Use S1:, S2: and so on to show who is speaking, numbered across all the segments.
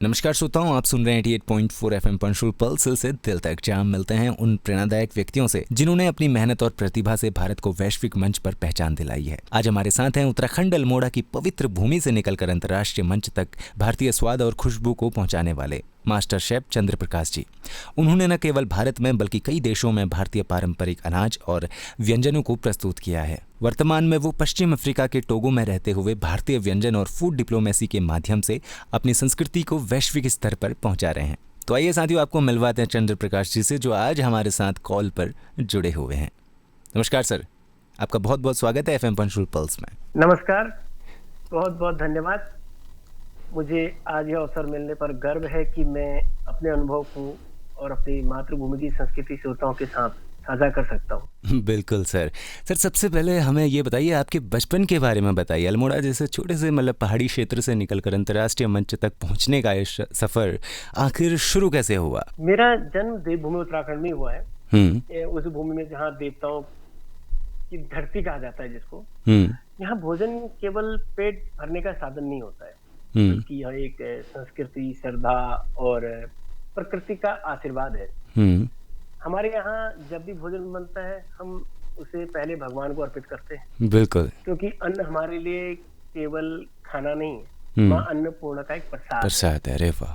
S1: नमस्कार श्रोताओं, आप सुन रहे हैं 88.4 एफएम पंचकुल पल्स से दिल तक, जहां मिलते हैं उन प्रेरणादायक व्यक्तियों से जिन्होंने अपनी मेहनत और प्रतिभा से भारत को वैश्विक मंच पर पहचान दिलाई है। आज हमारे साथ हैं उत्तराखंड अल्मोड़ा की पवित्र भूमि से निकलकर अंतर्राष्ट्रीय मंच तक भारतीय स्वाद और खुशबू को पहुंचाने वाले मास्टर शेफ चंद्र प्रकाश जी। उन्होंने न केवल भारत में बल्कि कई देशों में भारतीय पारंपरिक अनाज और व्यंजनों को प्रस्तुत किया है। वर्तमान में वो पश्चिम अफ्रीका के टोगो में रहते हुए भारतीय व्यंजन और फूड डिप्लोमेसी के माध्यम से अपनी संस्कृति को वैश्विक स्तर पर पहुंचा रहे हैं। तो आइए साथियों, आपको मिलवाते हैं चंद्र प्रकाश जी से, जो आज हमारे साथ कॉल पर जुड़े हुए हैं। नमस्कार सर, आपका बहुत बहुत स्वागत है एफएम पंचकुल पल्स में।
S2: नमस्कार, बहुत बहुत धन्यवाद। मुझे आज यह अवसर मिलने पर गर्व है कि मैं अपने अनुभव को और अपनी मातृभूमि की संस्कृति श्रोताओं के साथ साझा कर सकता हूँ।
S1: बिल्कुल सर। सबसे पहले हमें ये बताइए, आपके बचपन के बारे में बताइए। अल्मोड़ा जैसे छोटे से पहाड़ी क्षेत्र से निकलकर अंतर्राष्ट्रीय मंच तक पहुंचने का ये सफर आखिर शुरू कैसे हुआ?
S2: मेरा जन्म देवभूमि उत्तराखंड में हुआ है। उस भूमि में जहाँ देवताओं की धरती कहा जाता है जिसको। यहाँ भोजन केवल पेट भरने का साधन नहीं होता है, बल्कि यह एक संस्कृति, श्रद्धा और प्रकृति का आशीर्वाद है। हमारे यहाँ जब भी भोजन बनता है हम उसे पहले भगवान को अर्पित करते हैं।
S1: बिल्कुल,
S2: क्योंकि अन्न हमारे लिए केवल खाना नहीं है, माँ अन्नपूर्णा का एक प्रसाद है।
S1: अरे वाह।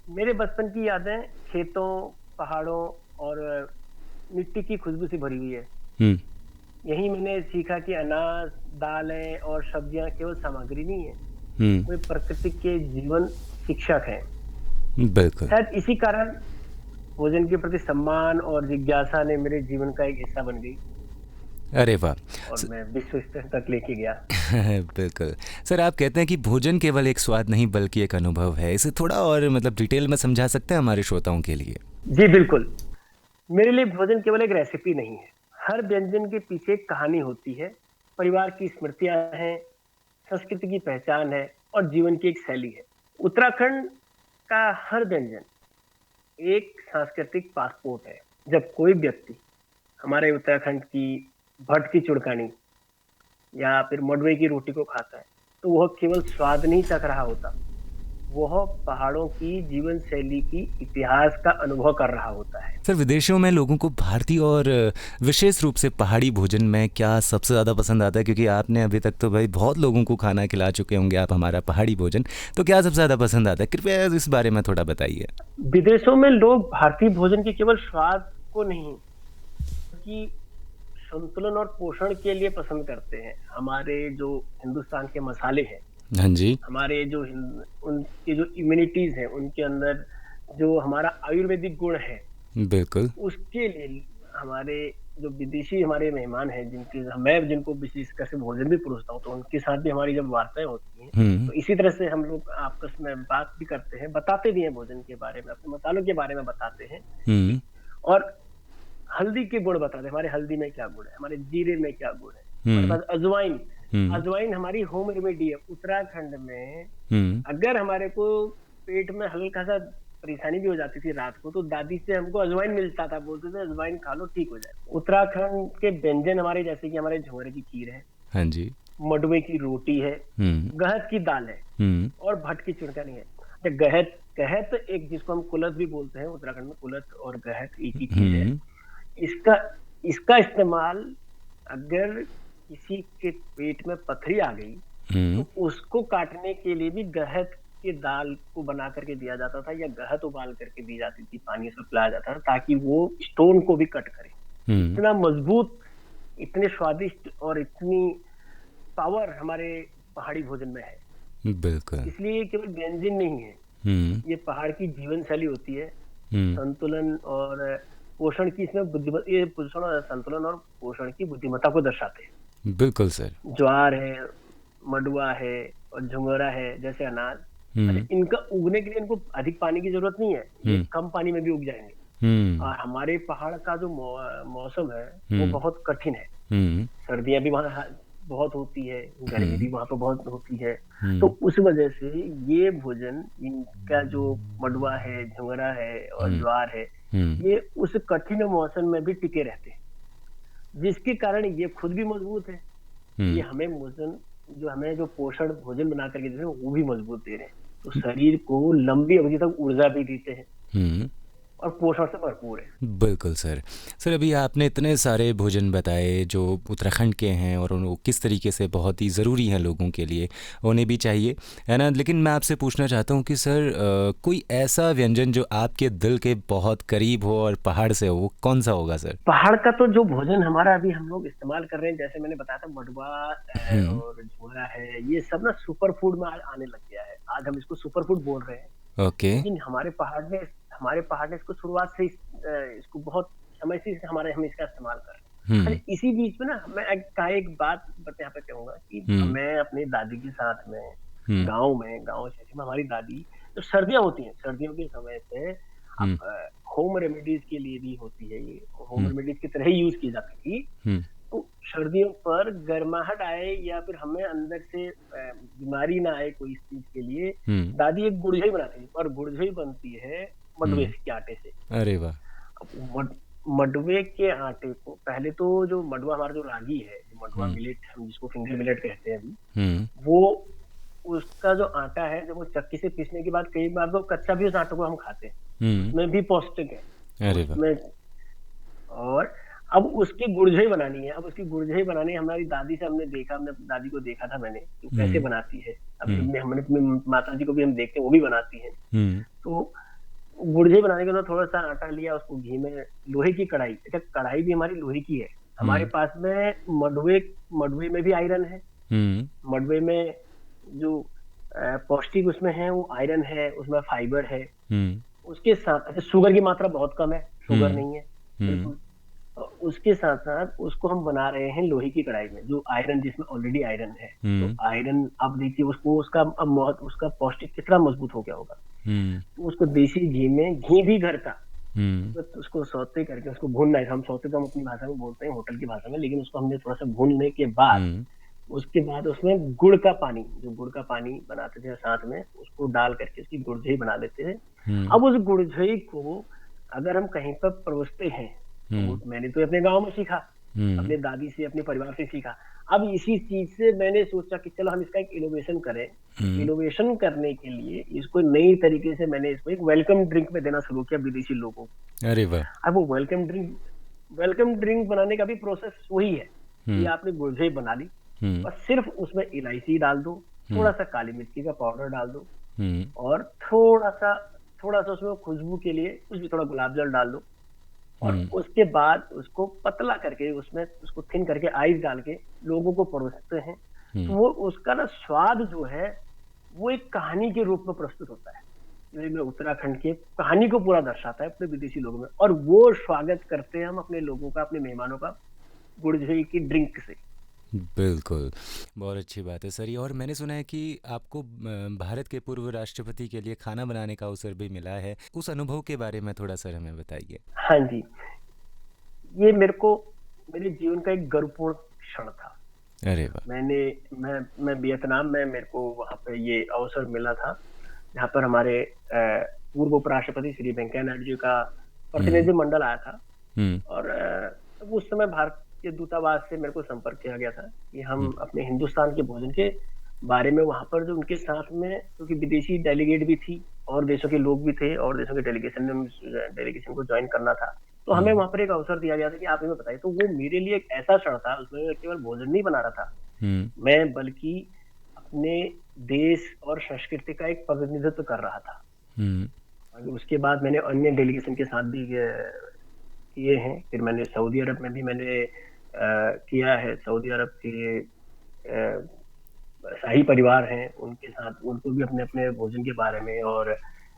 S2: मेरे बचपन की यादें खेतों, पहाड़ों और मिट्टी की खुशबू से भरी हुई है। यही मैंने सीखा कि अनाज, दालें और सब्जियां केवल सामग्री नहीं है, वे प्रकृति के जीवन शिक्षक हैं।
S1: बिल्कुल।
S2: शायद इसी कारण भोजन के प्रति सम्मान और जिज्ञासा ने मेरे जीवन का एक हिस्सा बन गई।
S1: अरे वाह।
S2: और मैं विश्व स्तर तक लेके गया।
S1: बिल्कुल सर, आप कहते हैं कि भोजन केवल एक स्वाद नहीं बल्कि एक अनुभव है। इसे थोड़ा और डिटेल में समझा सकते हैं हमारे श्रोताओं के लिए?
S2: जी बिल्कुल। मेरे लिए भोजन केवल एक रेसिपी नहीं है, हर व्यंजन के पीछे एक कहानी होती है, परिवार की स्मृतियां हैं, संस्कृति की पहचान है और जीवन की एक शैली है। उत्तराखंड का हर व्यंजन एक सांस्कृतिक पासपोर्ट है। जब कोई व्यक्ति हमारे उत्तराखंड की भट की चुड़कानी या फिर मडवे की रोटी को खाता है तो वह केवल स्वाद नहीं चख रहा होता, वह पहाड़ों की जीवन शैली की इतिहास का अनुभव कर रहा होता है।
S1: सर, विदेशों में लोगों को भारतीय और विशेष रूप से पहाड़ी भोजन में क्या सबसे ज़्यादा पसंद आता है? क्योंकि आपने अभी तक तो भाई बहुत लोगों को खाना खिला चुके होंगे आप हमारा पहाड़ी भोजन, तो क्या सबसे ज़्यादा पसंद आता है? कृपया इस बारे में थोड़ा बताइए।
S2: विदेशों में लोग भारतीय भोजन के केवल स्वाद को नहीं कि संतुलन और पोषण के लिए पसंद करते हैं। हमारे जो हिंदुस्तान के मसाले हैं,
S1: हाँ जी,
S2: हमारे जो उनके जो इम्यूनिटीज है, उनके अंदर जो हमारा आयुर्वेदिक गुण है,
S1: बिल्कुल,
S2: उसके लिए हमारे जो विदेशी हमारे मेहमान हैं, मैं जिनको विशेषकर से भोजन भी परोसता हूँ, तो उनके साथ भी हमारी जब वार्ताएं होती हैं तो इसी तरह से हम लोग आपस में बात भी करते हैं, बताते भी हैं भोजन के बारे में, अपने मसालों के बारे में बताते हैं और हल्दी के गुण बताते हैं। हमारे हल्दी में क्या गुण है, हमारे जीरे में क्या गुण है, हमारे पास अजवाइन हमारी होम रेमेडी है। उत्तराखंड में अगर हमारे को पेट में हल्का सा परेशानी भी हो जाती थी रात को, तो दादी से हमको अजवाइन मिलता था, बोलते थे अजवाइन खा लो ठीक हो जाए। उत्तराखंड के व्यंजन हमारे जैसे कि हमारे झोंगरे की खीर है,
S1: हाँ जी,
S2: मडवे की रोटी है, गहत की दाल है और भट की चुड़कानी है। गहत एक जिसको हम कुलत भी बोलते हैं, उत्तराखंड में कुलत और गहत एक ही चीज है। इसका इस्तेमाल अगर किसी के पेट में पथरी आ गई तो उसको काटने के लिए भी गहत के दाल को बना करके दिया जाता था, या गहत उबाल करके दी जाती थी, पानी से पिलाया जाता था ताकि वो स्टोन को भी कट करे। इतना मजबूत, इतने स्वादिष्ट और इतनी पावर हमारे पहाड़ी भोजन में है।
S1: बिल्कुल।
S2: इसलिए केवल व्यंजन नहीं है, ये पहाड़ की जीवन शैली होती है। संतुलन और पोषण की इसमें ये संतुलन और पोषण की बुद्धिमत्ता को दर्शाते हैं।
S1: बिल्कुल सर।
S2: ज्वार है, मडुआ है और झुंगोरा है जैसे अनाज, इनका उगने के लिए इनको अधिक पानी की जरूरत नहीं है, ये कम पानी में भी उग जाएंगे। और हमारे पहाड़ का जो मौसम है वो बहुत कठिन है। सर्दियां भी वहाँ बहुत होती है, गर्मी भी वहाँ पर बहुत होती है। तो उस वजह से ये भोजन, इनका जो मडुआ है, झुंगरा है और ज्वार है, ये उस कठिन मौसम में भी टिके रहते हैं, जिसके कारण ये खुद भी मजबूत है। ये हमें जो पोषण भोजन बना करके दे रहे हैं वो भी मजबूत दे रहे हैं। तो शरीर को लंबी अवधि तक ऊर्जा भी देते हैं
S1: हम्म।
S2: और पोषण से भरपूर है।
S1: बिल्कुल सर। सर अभी आपने इतने सारे भोजन बताए जो उत्तराखंड के हैं और वो किस तरीके से बहुत ही ज़रूरी हैं लोगों के लिए, होने भी चाहिए, है ना। लेकिन मैं आपसे पूछना चाहता हूँ कि सर कोई ऐसा व्यंजन जो आपके दिल के बहुत करीब हो और पहाड़ से हो, वो कौन सा होगा सर?
S2: पहाड़ का तो जो भोजन हमारा अभी हम लोग इस्तेमाल कर रहे हैं, जैसे मैंने बताया था मडुआ
S1: हम्म।
S2: और झोरा है, ये सब ना सुपर फूड में आज आने लग गया है। आज हम इसको सुपर फूड बोल रहे हैं,
S1: ओके।
S2: लेकिन हमारे पहाड़ ने इसको शुरुआत से इसको बहुत समय से हम इसका इस्तेमाल कर रहे हैं।
S1: हम्म।
S2: अच्छा, इसी बीच में ना मैं एक बात यहाँ पे कहूंगा कि
S1: हम्म।
S2: मैं अपनी दादी के साथ में
S1: हम्म।
S2: गांव शहर में हमारी दादी, जो सर्दियां होती हैं, सर्दियों के समय पे
S1: हम्म।
S2: अब होम रेमेडीज के लिए भी होती है, ये होम
S1: हम्म।
S2: रेमेडीज की तरह ही यूज की जाती थी।
S1: हम्म।
S2: तो सर्दियों पर गर्माहट आए या फिर हमें अंदर से बीमारी ना आए कोई इस चीज के लिए,
S1: हम्म।
S2: दादी एक गुड़झई बनाती है, और गुड़झई बनती है मडवे
S1: हम्म।
S2: के आटे से।
S1: अरे वाह।
S2: अब मडवे के आटे को पहले तो, जो मडवा हमारा जो रागी है, जो मडवा
S1: हम्म।
S2: मिलेट हम जिसको फिंगर मिलेट कहते हैं अभी,
S1: हम्म।
S2: वो उसका जो आटा है, जब वो चक्की से पीसने के बाद कई बार तो कच्चा भी उस आटे को हम खाते हैं,
S1: हम्म।
S2: उसमें भी पौष्टिक है
S1: अरे वाह।
S2: उसमें। और अब उसकी गुड़झई बनानी है, अब उसकी गुड़झई बनानी है, हमारी दादी से हमने देखा, हमने दादी को देखा था मैंने कि कैसे
S1: हम्म।
S2: बनाती है। अब
S1: हम्म।
S2: हमने अपनी माता जी को भी हम देखते हैं, वो भी बनाती है।
S1: हम्म।
S2: तो गुड़झई बनाने के लिए थोड़ा सा आटा लिया, उसको घी में, लोहे की कढ़ाई, अच्छा कढ़ाई भी हमारी लोहे की है। हमारे
S1: हम्म।
S2: पास में मडवे मडवे में भी आयरन है।
S1: हम्म।
S2: मडवे में जो पौष्टिक उसमें है वो आयरन है, उसमें फाइबर है।
S1: हम्म।
S2: उसके साथ अच्छा, शुगर की मात्रा बहुत कम है, शुगर
S1: हम्म।
S2: नहीं है
S1: हम्म।
S2: बिल्कुल। उसके साथ साथ उसको हम बना रहे हैं लोहे की कढ़ाई में, जो आयरन, जिसमें ऑलरेडी आयरन है। तो
S1: हम्म।
S2: आयरन, आप देखिए उसको, उसका पौष्टिक कितना मजबूत हो गया होगा।
S1: हम्म।
S2: तो उसको देसी घी में, घी भी घर का,
S1: हम्म।
S2: उसको सौते करके उसको भूनना है। हम सौते तो हम अपनी भाषा में बोलते हैं, होटल की भाषा में, लेकिन उसको हमने थोड़ा सा भूनने के बाद,
S1: हम्म।
S2: उसके बाद उसमें गुड़ का पानी, जो गुड़ का पानी बनाते थे साथ में, उसको डाल करके उसकी गुड़झई बना लेते थे।
S1: हम्म।
S2: अब उस गुड़झई को अगर हम कहीं पर परोसते हैं, तो
S1: हम्म।
S2: मैंने तो अपने गांव में सीखा,
S1: हम्म।
S2: अपने दादी से, अपने परिवार से सीखा। अब इसी चीज से मैंने सोचा कि चलो हम इसका एक इनोवेशन करें।
S1: हम्म।
S2: इनोवेशन करने के लिए इसको नई तरीके से मैंने इसको एक वेलकम ड्रिंक में देना शुरू किया विदेशी लोगों को।
S1: अरे वाह।
S2: अब वो वेलकम ड्रिंक बनाने का भी प्रोसेस वही है कि
S1: हम्म।
S2: आपने गुड़झई बना ली,
S1: हम्म।
S2: और सिर्फ उसमें इलायची डाल दो,
S1: हम्म।
S2: थोड़ा सा काली मिर्ची का पाउडर डाल दो,
S1: हम्म।
S2: और थोड़ा सा उसमें खुशबू के लिए कुछ भी, थोड़ा गुलाब जल डाल दो। और
S1: हम्म।
S2: उसके बाद उसको पतला करके, उसमें उसको थिन करके आइस डाल के लोगों को परोसते हैं। तो
S1: हम्म।
S2: वो उसका ना स्वाद जो है, वो एक कहानी के रूप में प्रस्तुत होता है, में उत्तराखंड की कहानी को पूरा दर्शाता है अपने विदेशी लोगों में। और वो स्वागत करते हैं हम अपने लोगों का, अपने मेहमानों का, गुड़झई की ड्रिंक से।
S1: बिल्कुल। बहुत अच्छी बात है सर। ये और मैंने सुना है कि आपको भारत के पूर्व राष्ट्रपति के लिए खाना बनाने का अवसर भी मिला है। उस अनुभव के बारे में थोड़ा सर हमें बताइए।
S2: हाँ जी, ये मेरे जीवन का एक गर्वपूर्ण क्षण था।
S1: अरे वाह।
S2: मैं वियतनाम में, मेरे को वहां पे ये अवसर मिला था, जहाँ पर हमारे पूर्व उपराष्ट्रपति श्री वेंकैया नायडू जी का
S1: हम्म।
S2: प्रतिनिधिमंडल आया था।
S1: हम्म।
S2: और उस समय भारत के दूतावास से मेरे को संपर्क किया गया था कि हम
S1: हम्म।
S2: अपने हिंदुस्तान के भोजन के बारे में वहां पर, जो उनके साथ में, क्योंकि विदेशी डेलीगेट भी थी और देशों के लोग भी थे, और देशों के डेलीगेशन को ज्वाइन करना था। तो हमें
S1: हम्म।
S2: वहां पर एक अवसर दिया गया था कि आप हमें बताइए। तो वो मेरे लिए एक ऐसा क्षण था, उसमें मैं केवल भोजन नहीं बना रहा था,
S1: हम्म।
S2: मैं बल्कि अपने देश और संस्कृति का एक प्रतिनिधित्व कर रहा था।
S1: हम्म।
S2: और उसके बाद मैंने अन्य डेलीगेशन के साथ भी किए हैं। फिर मैंने सऊदी अरब में भी मैंने किया है। सऊदी अरब के शाही परिवार हैं, उनके साथ, उनको भी अपने अपने भोजन के बारे में और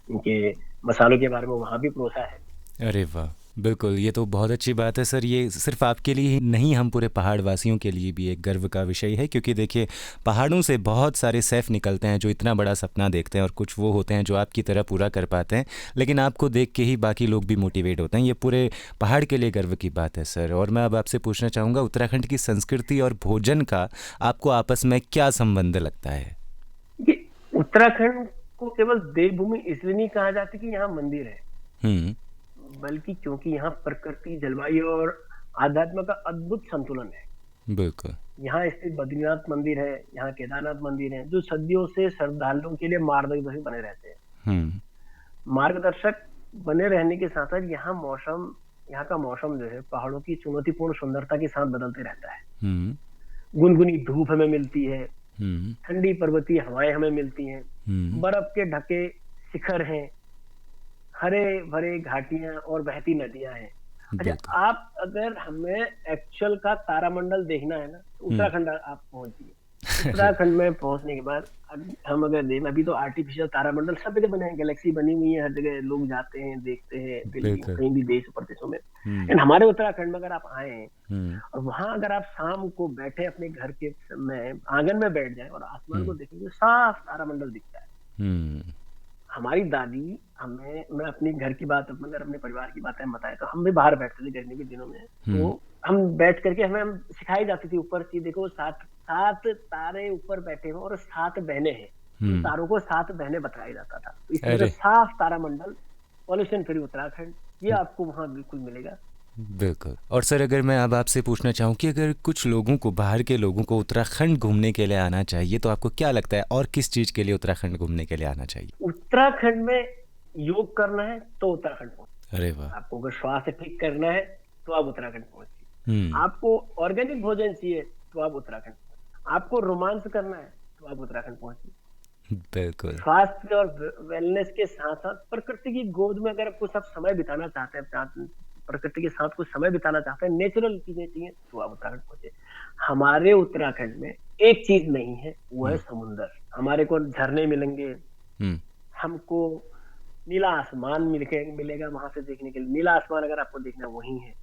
S2: उनके मसालों के बारे में वहां भी परोसा है।
S1: अरे वाह। बिल्कुल, ये तो बहुत अच्छी बात है सर। ये सिर्फ आपके लिए ही नहीं, हम पूरे पहाड़ वासियों के लिए भी एक गर्व का विषय है, क्योंकि देखिए पहाड़ों से बहुत सारे सैफ निकलते हैं जो इतना बड़ा सपना देखते हैं, और कुछ वो होते हैं जो आपकी तरह पूरा कर पाते हैं, लेकिन आपको देख के ही बाकी लोग भी मोटिवेट होते हैं। ये पूरे पहाड़ के लिए गर्व की बात है सर। और मैं अब आपसे पूछना चाहूँगा, उत्तराखंड की संस्कृति और भोजन का आपको आपस में क्या संबंध लगता है?
S2: ये उत्तराखंड को केवल देवभूमि इसलिए नहीं कहा जाता कि यहाँ मंदिर है,
S1: हम्म।
S2: बल्कि क्योंकि यहाँ प्रकृति, जलवायु और आध्यात्म का अद्भुत संतुलन है।
S1: बिल्कुल।
S2: यहाँ स्थित बद्रीनाथ मंदिर है, यहाँ केदारनाथ मंदिर है, जो सदियों से श्रद्धालुओं के लिए मार्गदर्शक बने रहते हैं। मार्गदर्शक बने रहने के साथ साथ यहाँ का मौसम जो है पहाड़ों की चुनौतीपूर्ण सुंदरता के साथ बदलते रहता है। गुनगुनी धूप हमें मिलती है, ठंडी पर्वतीय हवाएं हमें मिलती हैं, बर्फ के ढके शिखर हैं, हरे भरे घाटियां और बहती नदियां हैं। अच्छा, आप अगर हमें एक्चुअल का तारामंडल देखना है ना तो उत्तराखंड आप पहुंचिए। उत्तराखंड में पहुंचने के बाद हम अगर देखें, अभी तो आर्टिफिशियल तारामंडल सब जगह बने हैं, गैलेक्सी बनी हुई है, हर जगह लोग जाते हैं, देखते हैं, कहीं भी देश प्रदेशों में। लेकिन हमारे उत्तराखंड में अगर आप आए और वहां अगर आप शाम को बैठे अपने घर के में आंगन में बैठ जाए और आसमान को देखेंगे, साफ तारामंडल दिखता है। हमारी दादी मैं अपने घर की बात, अगर अपने परिवार की बात बताए तो हम भी बाहर बैठते थे गर्मी के दिनों में, तो हम बैठ करके हमें सिखाई जाती थी ऊपर से, देखो 7 तारे ऊपर बैठे हो और 7 बहनें हैं, तारों को 7 बहनें बताया जाता था। इस तरह साफ तारामंडल, पॉल्यूशन फ्री उत्तराखंड, ये आपको वहाँ बिल्कुल मिलेगा।
S1: बिल्कुल। और सर अगर मैं अब आपसे पूछना चाहूँ कि अगर कुछ लोगों को, बाहर के लोगों को उत्तराखंड घूमने के लिए आना चाहिए तो आपको क्या लगता है, और किस चीज के लिए उत्तराखंड घूमने के लिए आना चाहिए?
S2: उत्तराखंड में योग करना है तो उत्तराखंड पहुंचे।
S1: अरे वाह।
S2: आपको अगर स्वास्थ्य ठीक करना है तो आप उत्तराखंड पहुंचिए। आपको ऑर्गेनिक भोजन चाहिए तो आप उत्तराखंड पहुंचिए। आपको रोमांस करना है तो आप उत्तराखंड पहुंचिए।
S1: बिल्कुल।
S2: स्वास्थ्य और वेलनेस के साथ साथ प्रकृति की गोद में अगर आपको सब समय बिताना चाहते हैं, प्रकृति के साथ कुछ समय बिताना चाहते हैं, नेचुरल चीजें चाहिए तो आप उत्तराखंड पहुंचे। हमारे उत्तराखंड में एक चीज नहीं है, वो है समुंदर। हमारे को झरने मिलेंगे, हमको नीला आसमान मिलेगा वहां से देखने के लिए। नीला आसमान अगर आपको देखना वही है,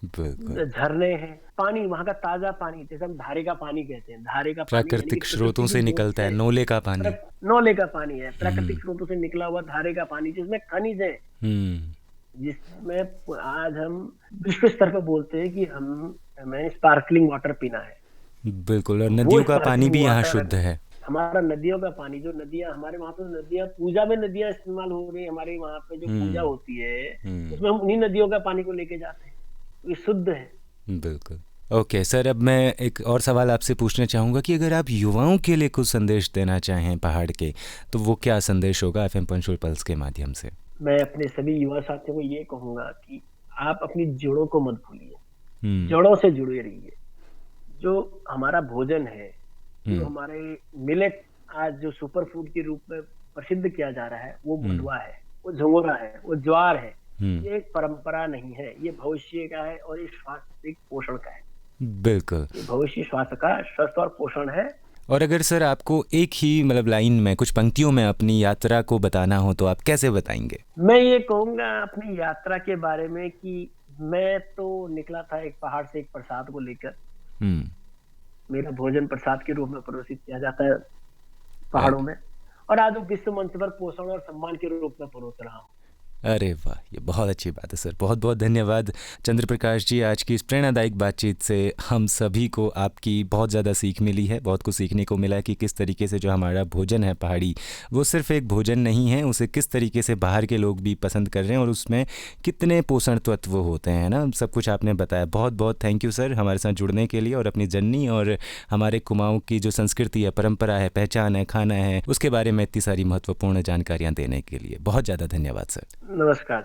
S2: झरने हैं, पानी वहां का ताजा पानी, जैसे हम धारे का पानी कहते हैं, धारे का
S1: प्राकृतिक स्रोतों से निकलता है, नोले का पानी है,
S2: प्राकृतिक स्रोतों से निकला हुआ धारे का पानी, जिसमें खनिज है, जिसमें आज हम विश्व स्तर पर बोलते हैं कि हमें स्पार्कलिंग वाटर पीना है।
S1: बिल्कुल। और नदियों का पानी भी यहाँ शुद्ध है।
S2: हमारा नदियों का पानी, जो नदियां हमारे वहां पे, नदियां पूजा में नदियां इस्तेमाल हो रही है, हमारे वहां पे जो पूजा होती है उसमें हम उन्हीं नदियों का पानी को लेके जाते हैं, ये शुद्ध है।
S1: बिल्कुल। ओके सर, अब मैं एक और सवाल आपसे पूछना चाहूँगा कि अगर आप युवाओं के लिए कुछ संदेश देना चाहें पहाड़ के, तो वो क्या संदेश होगा FM पंचुअल पल्स के माध्यम से?
S2: मैं अपने सभी युवा साथियों को ये कहूंगा कि आप अपनी जड़ों को मत भूलिए, जड़ों से जुड़े रहिए। जो हमारा भोजन है, जो हमारे मिलेट आज जो सुपर फूड के रूप में प्रसिद्ध किया जा रहा है, वो मंडुआ है, वो झंगोरा है, वो ज्वार है, ये एक परंपरा नहीं है, ये भविष्य का है और ये स्वास्थ्य पोषण का है।
S1: बिल्कुल,
S2: ये भविष्य स्वास्थ्य का स्वास्थ्य और पोषण है।
S1: और अगर सर आपको एक ही लाइन में, कुछ पंक्तियों में अपनी यात्रा को बताना हो तो आप कैसे बताएंगे?
S2: मैं ये कहूंगा अपनी यात्रा के बारे में कि मैं तो निकला था एक पहाड़ से एक प्रसाद को लेकर। मेरा भोजन प्रसाद के रूप में परोसित किया जाता है पहाड़ों में, और आज विश्व मंच पर पोषण और सम्मान के रूप में परोस रहा हूँ।
S1: अरे वाह, ये बहुत अच्छी बात है सर। बहुत बहुत धन्यवाद चंद्र प्रकाश जी। आज की इस प्रेरणादायक बातचीत से हम सभी को आपकी बहुत ज़्यादा सीख मिली है, बहुत कुछ सीखने को मिला कि किस तरीके से जो हमारा भोजन है पहाड़ी, वो सिर्फ एक भोजन नहीं है, उसे किस तरीके से बाहर के लोग भी पसंद कर रहे हैं और उसमें कितने पोषण तत्व होते हैं ना, सब कुछ आपने बताया। बहुत बहुत थैंक यू सर हमारे साथ जुड़ने के लिए और अपनी जर्नी और हमारे कुमाऊँ की जो संस्कृति है, परंपरा है, पहचान है, खाना है, उसके बारे में इतनी सारी महत्वपूर्ण जानकारियाँ देने के लिए बहुत ज़्यादा धन्यवाद सर।
S2: नमस्कार।